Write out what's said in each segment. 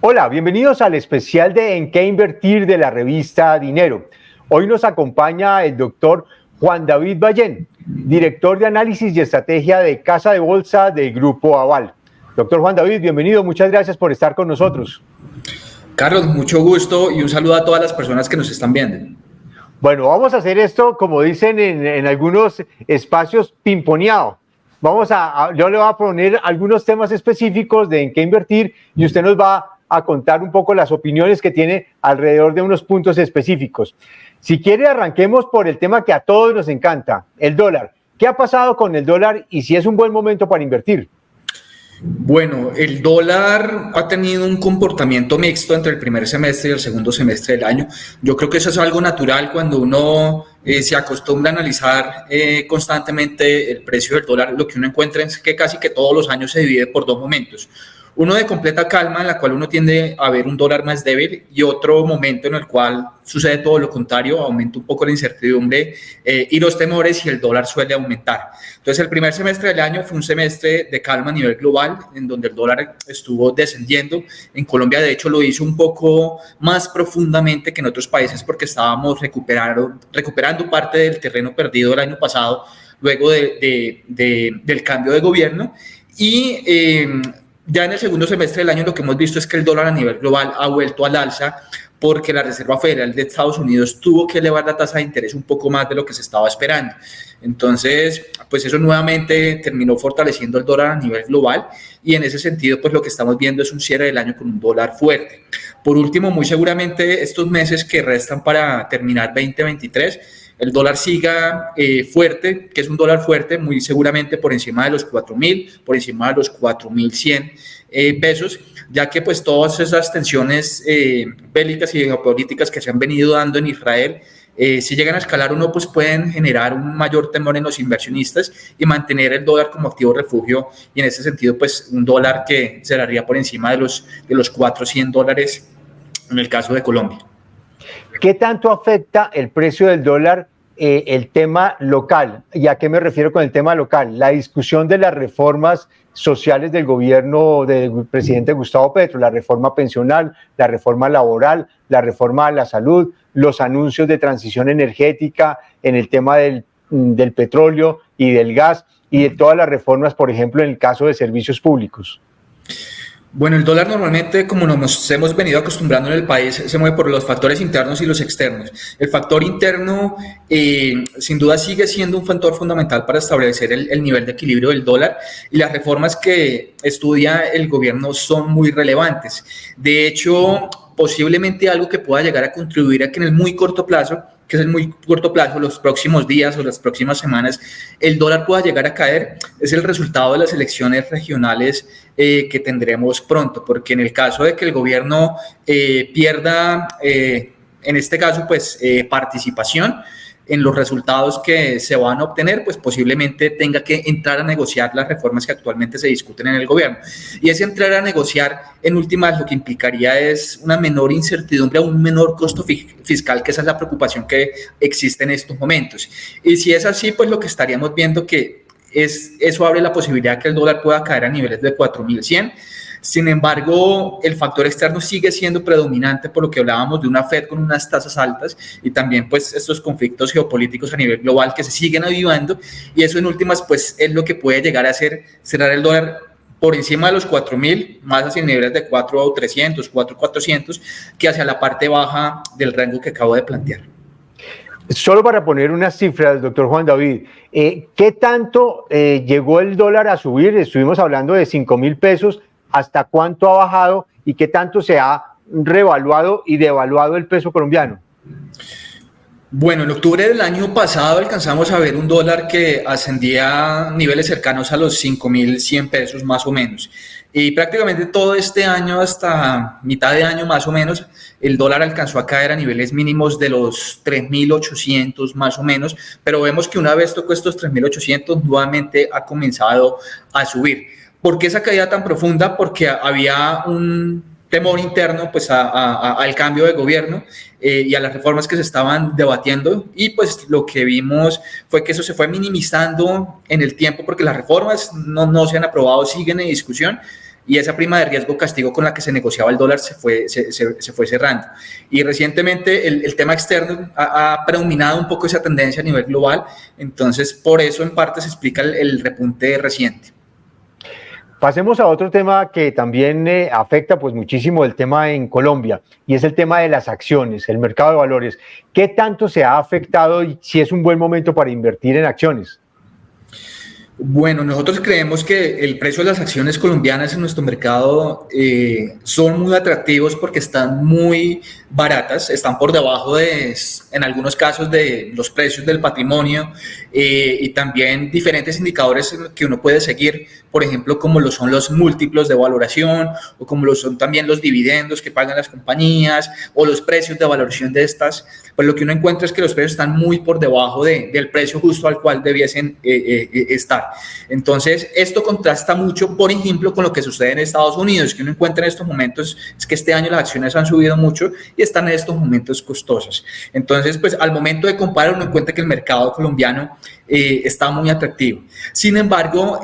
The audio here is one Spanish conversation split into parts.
Hola, bienvenidos al especial de En qué invertir de la revista Dinero. Hoy nos acompaña el doctor Juan David Ballén, director de análisis y estrategia de Casa de Bolsa del Grupo Aval. Doctor Juan David, bienvenido, muchas gracias por estar con nosotros. Carlos, mucho gusto y un saludo a todas las personas que nos están viendo. Bueno, vamos a hacer esto, como dicen en algunos espacios, pimponeado. Yo le voy a poner algunos temas específicos de en qué invertir y usted nos va a contar un poco las opiniones que tiene alrededor de unos puntos específicos. Si quiere, arranquemos por el tema que a todos nos encanta, el dólar. ¿Qué ha pasado con el dólar y si es un buen momento para invertir? Bueno, el dólar ha tenido un comportamiento mixto entre el primer semestre y el segundo semestre del año. Yo creo que eso es algo natural cuando uno se acostumbra a analizar constantemente el precio del dólar. Lo que uno encuentra es que casi que todos los años se divide por dos momentos. Uno de completa calma, en la cual uno tiende a ver un dólar más débil, y otro momento en el cual sucede todo lo contrario, aumenta un poco la incertidumbre y los temores y el dólar suele aumentar. Entonces, el primer semestre del año fue un semestre de calma a nivel global, en donde el dólar estuvo descendiendo. En Colombia, de hecho, lo hizo un poco más profundamente que en otros países porque estábamos recuperando parte del terreno perdido el año pasado, luego del cambio de gobierno. Y ya en el segundo semestre del año lo que hemos visto es que el dólar a nivel global ha vuelto al alza porque la Reserva Federal de Estados Unidos tuvo que elevar la tasa de interés un poco más de lo que se estaba esperando. Entonces, pues eso nuevamente terminó fortaleciendo el dólar a nivel global y en ese sentido, pues lo que estamos viendo es un cierre del año con un dólar fuerte. Por último, muy seguramente estos meses que restan para terminar 2023, el dólar siga fuerte, que es un dólar fuerte, muy seguramente por encima de los 4.000, por encima de los 4.100 pesos, ya que pues todas esas tensiones bélicas y geopolíticas que se han venido dando en Israel, si llegan a escalar uno, pues pueden generar un mayor temor en los inversionistas y mantener el dólar como activo refugio, y en ese sentido pues un dólar que cerraría por encima de los $400 en el caso de Colombia. ¿Qué tanto afecta el precio del dólar el tema local? ¿Y a qué me refiero con el tema local? La discusión de las reformas sociales del gobierno del presidente Gustavo Petro, la reforma pensional, la reforma laboral, la reforma a la salud, los anuncios de transición energética en el tema del petróleo y del gas y de todas las reformas, por ejemplo, en el caso de servicios públicos. Bueno, el dólar normalmente, como nos hemos venido acostumbrando en el país, se mueve por los factores internos y los externos. El factor interno, sin duda, sigue siendo un factor fundamental para establecer el nivel de equilibrio del dólar, y las reformas que estudia el gobierno son muy relevantes. De hecho, posiblemente algo que pueda llegar a contribuir a que en el muy corto plazo, los próximos días o las próximas semanas, el dólar pueda llegar a caer, es el resultado de las elecciones regionales que tendremos pronto, porque en el caso de que el gobierno pierda, en este caso, pues participación en los resultados que se van a obtener, pues posiblemente tenga que entrar a negociar las reformas que actualmente se discuten en el gobierno. Y ese entrar a negociar, en últimas, lo que implicaría es una menor incertidumbre, un menor costo fiscal, que esa es la preocupación que existe en estos momentos. Y si es así, pues lo que estaríamos viendo que eso abre la posibilidad de que el dólar pueda caer a niveles de 4.100. Sin embargo, el factor externo sigue siendo predominante, por lo que hablábamos de una Fed con unas tasas altas y también pues estos conflictos geopolíticos a nivel global que se siguen avivando, y eso en últimas pues es lo que puede llegar a hacer cerrar el dólar por encima de los 4.000, más hacia niveles de 4.300, 4.400, que hacia la parte baja del rango que acabo de plantear. Solo para poner unas cifras, doctor Juan David, ¿qué tanto llegó el dólar a subir? Estuvimos hablando de 5.000 pesos. ¿Hasta cuánto ha bajado y qué tanto se ha revaluado y devaluado el peso colombiano? Bueno, en octubre del año pasado alcanzamos a ver un dólar que ascendía a niveles cercanos a los 5.100 pesos más o menos. Y prácticamente todo este año, hasta mitad de año más o menos, el dólar alcanzó a caer a niveles mínimos de los 3.800 más o menos, pero vemos que una vez tocó estos 3.800, nuevamente ha comenzado a subir. ¿Por qué esa caída tan profunda? Porque había un temor interno pues al cambio de gobierno y a las reformas que se estaban debatiendo, y pues lo que vimos fue que eso se fue minimizando en el tiempo porque las reformas no se han aprobado, siguen en discusión, y esa prima de riesgo castigo con la que se negociaba el dólar se fue cerrando. Y recientemente el tema externo ha predominado un poco esa tendencia a nivel global, entonces por eso en parte se explica el repunte reciente. Pasemos a otro tema que también afecta pues muchísimo el tema en Colombia, y es el tema de las acciones, el mercado de valores. ¿Qué tanto se ha afectado y si es un buen momento para invertir en acciones? Bueno, nosotros creemos que el precio de las acciones colombianas en nuestro mercado son muy atractivos porque están muy baratas, están por debajo en algunos casos, de los precios del patrimonio, y también diferentes indicadores que uno puede seguir, por ejemplo, como lo son los múltiplos de valoración o como lo son también los dividendos que pagan las compañías o los precios de valoración de estas. Pues lo que uno encuentra es que los precios están muy por debajo del precio justo al cual debiesen estar. Entonces, esto contrasta mucho, por ejemplo, con lo que sucede en Estados Unidos, que uno encuentra en estos momentos, es que este año las acciones han subido mucho y están en estos momentos costosas. Entonces, pues al momento de comparar, uno encuentra que el mercado colombiano está muy atractivo. Sin embargo,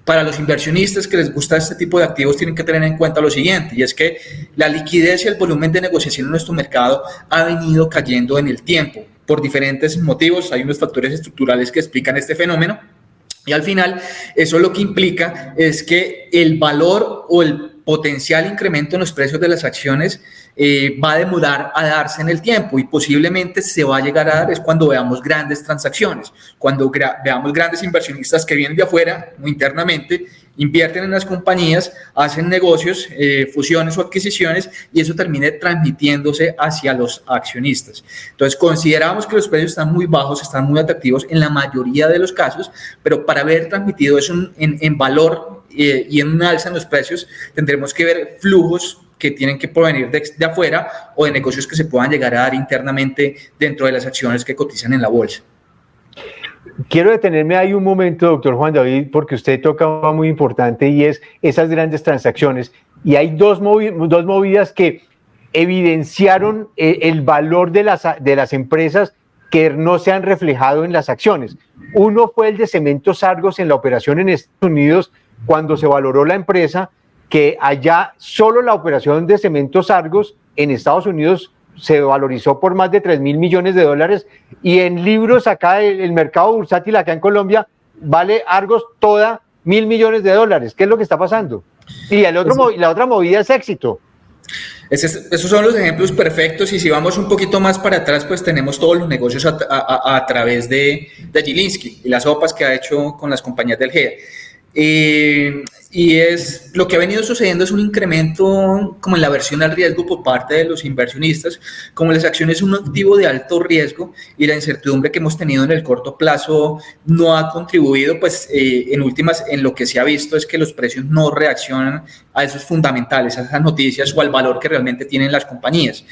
para los inversionistas que les gusta este tipo de activos tienen que tener en cuenta lo siguiente, y es que la liquidez y el volumen de negociación en nuestro mercado ha venido cayendo en el tiempo por diferentes motivos. Hay unos factores estructurales que explican este fenómeno, y al final eso lo que implica es que el valor o el potencial incremento en los precios de las acciones va a demorar a darse en el tiempo, y posiblemente se va a llegar a dar es cuando veamos grandes transacciones, cuando veamos grandes inversionistas que vienen de afuera o internamente, invierten en las compañías, hacen negocios, fusiones o adquisiciones, y eso termine transmitiéndose hacia los accionistas. Entonces consideramos que los precios están muy bajos, están muy atractivos en la mayoría de los casos, pero para haber transmitido eso en valor y en una alza en los precios, tendremos que ver flujos que tienen que provenir de afuera o de negocios que se puedan llegar a dar internamente dentro de las acciones que cotizan en la bolsa. Quiero detenerme ahí un momento, doctor Juan David, porque usted toca algo muy importante y es esas grandes transacciones. Y hay dos movidas que evidenciaron el valor de las empresas que no se han reflejado en las acciones. Uno fue el de Cementos Argos en la operación en Estados Unidos, cuando se valoró la empresa, que allá solo la operación de Cementos Argos en Estados Unidos se valorizó por más de 3.000 millones de dólares, y en libros acá el mercado bursátil acá en Colombia vale Argos toda 1.000 millones de dólares. ¿Qué es lo que está pasando? Y la otra movida es Éxito. Esos son los ejemplos perfectos, y si vamos un poquito más para atrás, pues tenemos todos los negocios a través de Gilinski y las OPAs que ha hecho con las compañías del GEA. Y es lo que ha venido sucediendo, es un incremento como en la aversión al riesgo por parte de los inversionistas. Como las acciones son un activo de alto riesgo y la incertidumbre que hemos tenido en el corto plazo no ha contribuido, pues en últimas, en lo que se ha visto es que los precios no reaccionan a esos fundamentales, a esas noticias o al valor que realmente tienen las compañías.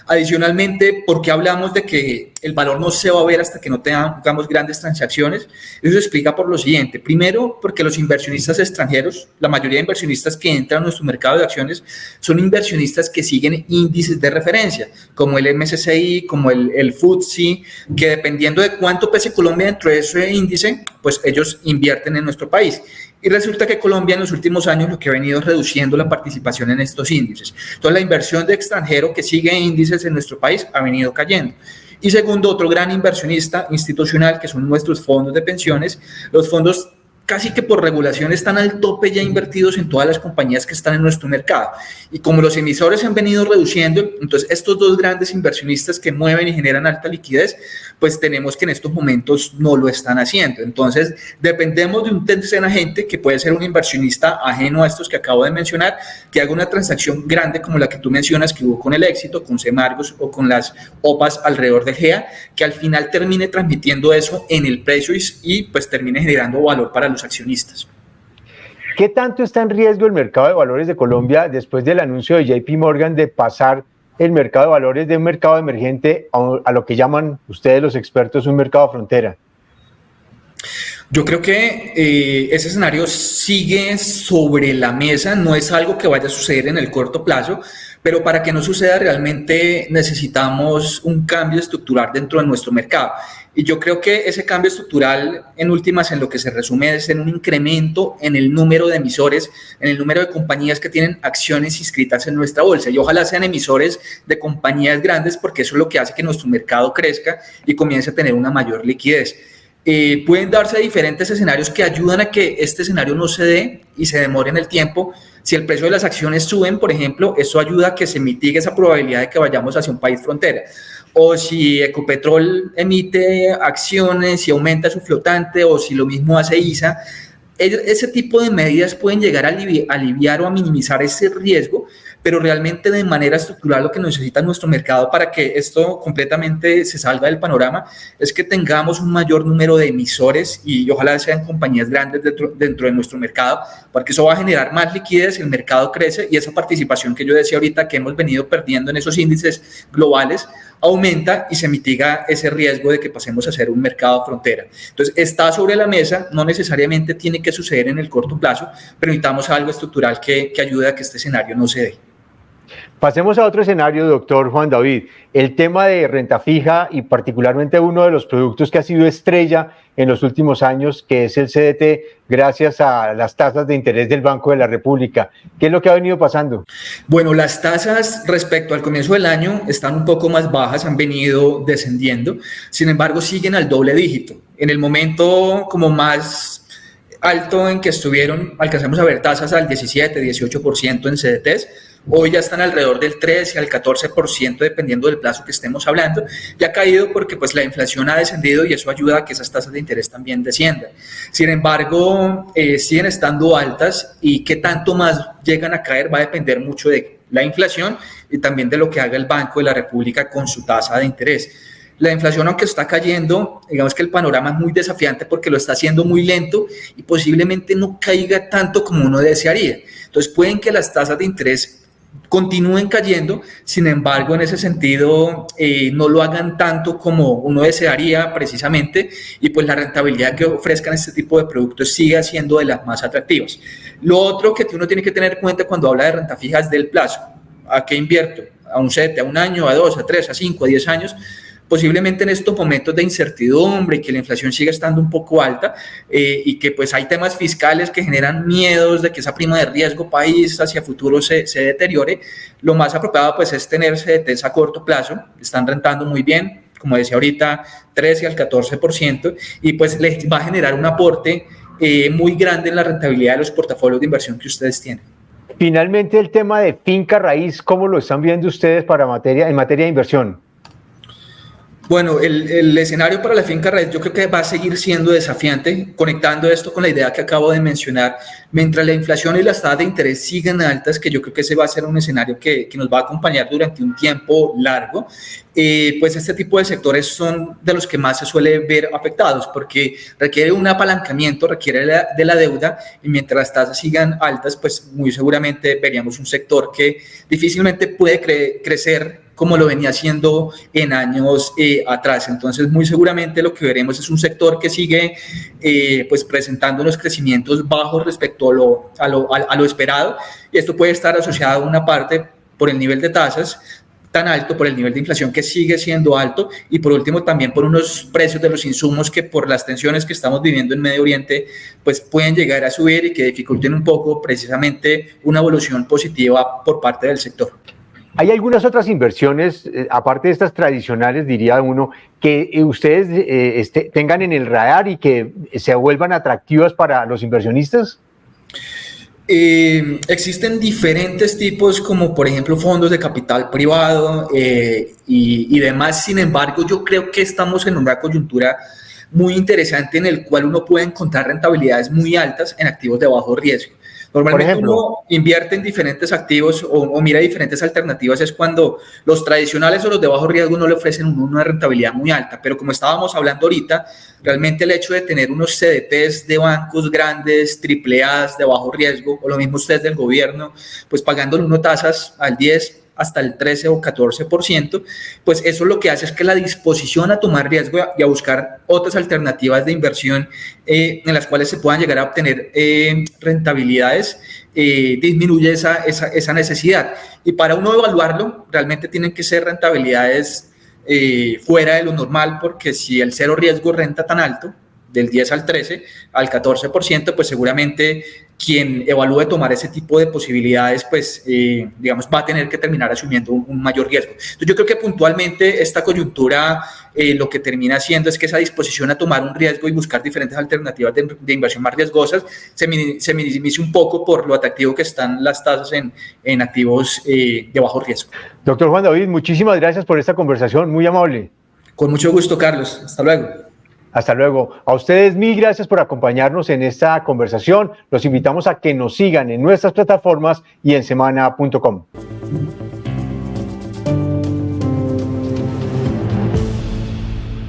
Adicionalmente, ¿por qué hablamos de que el valor no se va a ver hasta que no tengamos grandes transacciones? Eso se explica por lo siguiente. Primero, porque los inversionistas extranjeros, la mayoría de inversionistas que entran a nuestro mercado de acciones, son inversionistas que siguen índices de referencia, como el MSCI, como el FTSE, que dependiendo de cuánto pese Colombia dentro de ese índice, pues ellos invierten en nuestro país. Y resulta que Colombia en los últimos años lo que ha venido es reduciendo la participación en estos índices. Entonces la inversión de extranjero que sigue índices en nuestro país ha venido cayendo. Y segundo, otro gran inversionista institucional que son nuestros fondos de pensiones. Los fondos casi que por regulación están al tope ya invertidos en todas las compañías que están en nuestro mercado. Y como los emisores han venido reduciendo, entonces estos dos grandes inversionistas que mueven y generan alta liquidez, pues tenemos que en estos momentos no lo están haciendo. Entonces dependemos de un tercer agente que puede ser un inversionista ajeno a estos que acabo de mencionar, que haga una transacción grande como la que tú mencionas que hubo con el Éxito, con Semargos o con las OPAs alrededor de GEA, que al final termine transmitiendo eso en el precio y pues termine generando valor para los accionistas. ¿Qué tanto está en riesgo el mercado de valores de Colombia después del anuncio de JP Morgan de pasar el mercado de valores de un mercado emergente a lo que llaman ustedes los expertos un mercado frontera? Yo creo que ese escenario sigue sobre la mesa, no es algo que vaya a suceder en el corto plazo, pero para que no suceda realmente necesitamos un cambio estructural dentro de nuestro mercado. Y yo creo que ese cambio estructural, en últimas, en lo que se resume es en un incremento en el número de emisores, en el número de compañías que tienen acciones inscritas en nuestra bolsa. Y ojalá sean emisores de compañías grandes, porque eso es lo que hace que nuestro mercado crezca y comience a tener una mayor liquidez. Pueden darse diferentes escenarios que ayudan a que este escenario no se dé y se demore en el tiempo. Si el precio de las acciones suben, por ejemplo, eso ayuda a que se mitigue esa probabilidad de que vayamos hacia un país frontera. O si Ecopetrol emite acciones y aumenta su flotante, o si lo mismo hace ISA, ese tipo de medidas pueden llegar a aliviar o a minimizar ese riesgo, pero realmente de manera estructural lo que necesita nuestro mercado para que esto completamente se salga del panorama es que tengamos un mayor número de emisores y ojalá sean compañías grandes dentro de nuestro mercado, porque eso va a generar más liquidez, el mercado crece y esa participación que yo decía ahorita que hemos venido perdiendo en esos índices globales aumenta y se mitiga ese riesgo de que pasemos a ser un mercado frontera. Entonces, está sobre la mesa, no necesariamente tiene que suceder en el corto plazo, pero necesitamos algo estructural que ayude a que este escenario no se dé. Pasemos a otro escenario, doctor Juan David. El tema de renta fija y particularmente uno de los productos que ha sido estrella en los últimos años, que es el CDT, gracias a las tasas de interés del Banco de la República. ¿Qué es lo que ha venido pasando? Bueno, las tasas respecto al comienzo del año están un poco más bajas, han venido descendiendo, sin embargo siguen al doble dígito. En el momento como más alto en que estuvieron, alcanzamos a ver tasas al 17, 18% en CDTs. Hoy ya están alrededor del 13 al 14%, dependiendo del plazo que estemos hablando. Ya ha caído porque pues, la inflación ha descendido y eso ayuda a que esas tasas de interés también desciendan. Sin embargo, siguen estando altas y qué tanto más llegan a caer va a depender mucho de la inflación y también de lo que haga el Banco de la República con su tasa de interés. La inflación, aunque está cayendo, digamos que el panorama es muy desafiante porque lo está haciendo muy lento y posiblemente no caiga tanto como uno desearía. Entonces, pueden que las tasas de interés continúen cayendo, sin embargo, en ese sentido, no lo hagan tanto como uno desearía precisamente y pues la rentabilidad que ofrezcan este tipo de productos sigue siendo de las más atractivas. Lo otro que uno tiene que tener en cuenta cuando habla de renta fija es del plazo. ¿A qué invierto? ¿A un 7, a un año, a 2, a 3, a 5, a 10 años? Posiblemente en estos momentos de incertidumbre y que la inflación siga estando un poco alta y que pues hay temas fiscales que generan miedos de que esa prima de riesgo país hacia futuro se deteriore, lo más apropiado pues es tener CDTs a corto plazo, están rentando muy bien, como decía ahorita, 13 al 14% y pues les va a generar un aporte muy grande en la rentabilidad de los portafolios de inversión que ustedes tienen. Finalmente, el tema de finca raíz, ¿cómo lo están viendo ustedes en materia de inversión? Bueno, el escenario para la finca raíz yo creo que va a seguir siendo desafiante, conectando esto con la idea que acabo de mencionar. Mientras la inflación y las tasas de interés sigan altas, que yo creo que ese va a ser un escenario que nos va a acompañar durante un tiempo largo, pues este tipo de sectores son de los que más se suele ver afectados, porque requiere un apalancamiento, requiere de la deuda, y mientras las tasas sigan altas, pues muy seguramente veríamos un sector que difícilmente puede crecer como lo venía haciendo en años atrás. Entonces, muy seguramente lo que veremos es un sector que sigue pues presentando unos crecimientos bajos respecto a lo esperado, y esto puede estar asociado a una parte por el nivel de tasas tan alto, por el nivel de inflación que sigue siendo alto, y por último también por unos precios de los insumos que por las tensiones que estamos viviendo en Medio Oriente pues pueden llegar a subir y que dificulten un poco precisamente una evolución positiva por parte del sector. ¿Hay algunas otras inversiones, aparte de estas tradicionales, diría uno, que ustedes tengan en el radar y que se vuelvan atractivas para los inversionistas? Existen diferentes tipos, como por ejemplo fondos de capital privado y demás. Sin embargo, yo creo que estamos en una coyuntura muy interesante en el cual uno puede encontrar rentabilidades muy altas en activos de bajo riesgo. Normalmente uno invierte en diferentes activos o mira diferentes alternativas, es cuando los tradicionales o los de bajo riesgo no le ofrecen una rentabilidad muy alta, pero como estábamos hablando ahorita, realmente el hecho de tener unos CDTs de bancos grandes, AAA de bajo riesgo, o lo mismo ustedes del gobierno, pues pagándole unas tasas al 10, hasta el 13 o 14%, pues eso lo que hace es que la disposición a tomar riesgo y a buscar otras alternativas de inversión en las cuales se puedan llegar a obtener rentabilidades, disminuye esa necesidad. Y para uno evaluarlo, realmente tienen que ser rentabilidades fuera de lo normal, porque si el cero riesgo renta tan alto, del 10 al 13, al 14%, pues seguramente quien evalúe tomar ese tipo de posibilidades, pues digamos, va a tener que terminar asumiendo un mayor riesgo. Entonces yo creo que puntualmente esta coyuntura lo que termina haciendo es que esa disposición a tomar un riesgo y buscar diferentes alternativas de inversión más riesgosas se minimice un poco por lo atractivo que están las tasas en activos de bajo riesgo. Doctor Juan David, muchísimas gracias por esta conversación, muy amable. Con mucho gusto, Carlos. Hasta luego. Hasta luego. A ustedes mil gracias por acompañarnos en esta conversación. Los invitamos a que nos sigan en nuestras plataformas y en semana.com.